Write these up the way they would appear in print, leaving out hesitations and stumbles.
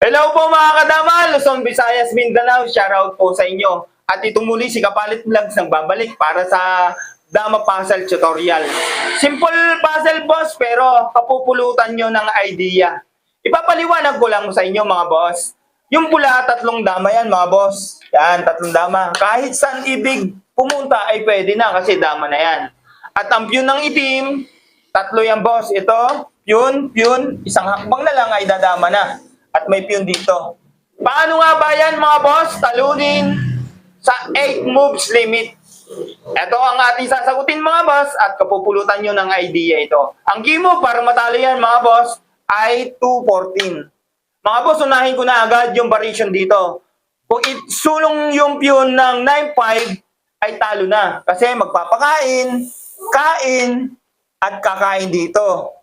Hello po mga kadama, Luzon, Visayas, Mindanao, shoutout po sa inyo. At ito muli si Kapalit Vlogs nang babalik para sa Dama Puzzle Tutorial. Simple puzzle boss pero kapupulutan nyo ng idea. Ipapaliwanag ko lang sa inyo mga boss. Yung pula, 3 dama yan mga boss. Yan, 3 dama. Kahit saan ibig pumunta ay pwede na kasi dama na yan. At ang piyon ng itim, 3 yan boss. Ito, piyon, isang hakbang na lang ay dadama na. At may piyon dito. Paano nga ba yan mga boss? Talunin sa 8 moves limit. Ito ang ating sasagutin mga boss at kapupulutan nyo ng idea ito. Ang key move para matalo yan mga boss ay 214. Mga boss, unahin ko na agad yung variation dito. Kung isulong yung piyon ng 9-5 ay talo na. Kasi magpapakain, kain, at kakain dito.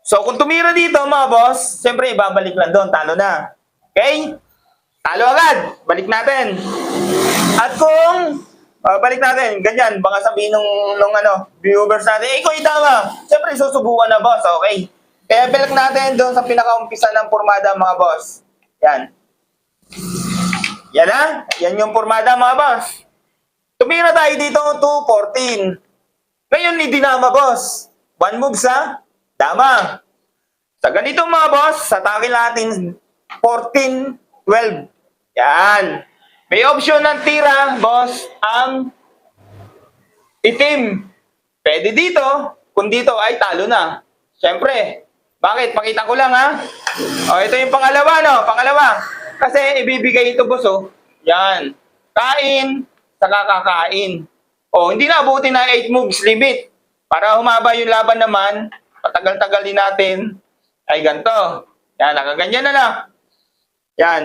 So, kung tumira dito, mga boss, siyempre, ibabalik lang doon. Talo na. Okay? Talo agad. Balik natin. At kung, balik natin, ganyan, baka sabihin nung viewers natin, ikaw itama. Siyempre, susubukan na, boss. Okay? Kaya balik natin doon sa pinakaumpisa ng pormada, mga boss. Yan. Yan na. Yan yung pormada, mga boss. Tumira tayo dito, 214. Ngayon, idinama, boss. 1 move sa dama. Sa ganito mga boss, satakin natin 14, 12. Yan. May option ng tira, boss, ang itim. Pwede dito, kung dito ay talo na. Siyempre. Bakit? Pakita ko lang ha. O, ito yung pangalawa, no? Pangalawa. Kasi ibibigay ito, boss, oh. Yan. Kain, saka kakain. O, hindi na abutin na 8 moves limit. Para humaba yung laban naman, patagal-tagal din natin, ay ganito. Yan, nakaganyan na lang. Yan.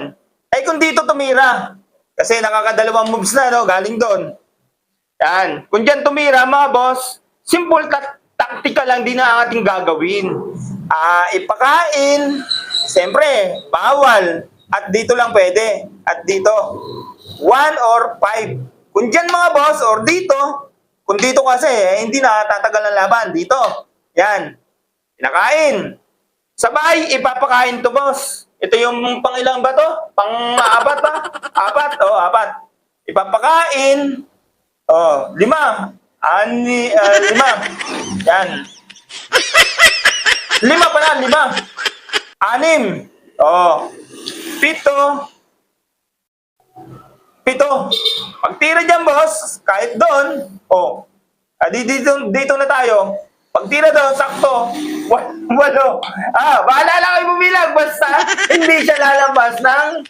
Ay kung dito tumira, kasi nakakadalawang moves na, no, galing doon. Yan. Kung dyan tumira, mga boss, simple taktika lang din na ating gagawin. Ipakain, siyempre, bawal. At dito lang pwede. At dito, 1 or 5. Kung dyan mga boss, or dito, kung dito kasi, hindi na tatagal ng laban. Dito. Yan. Pinakain. Sabay, ipapakain to, boss. Ito yung pang-ilang ba to? Pang-apat ba? 4. O, 4. Ipapakain. O, 5. 5. Yan. 5 pala, 5. 6. O. 7. 7. Pagtira dyan, boss, kahit doon, dito na tayo. Pagtira doon, sakto, 8. Bahala lang kayo bumilang, basta hindi siya lalabas ng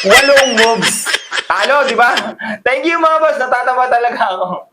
8 moves. Talo, di ba? Thank you mga boss, natatawa talaga ako.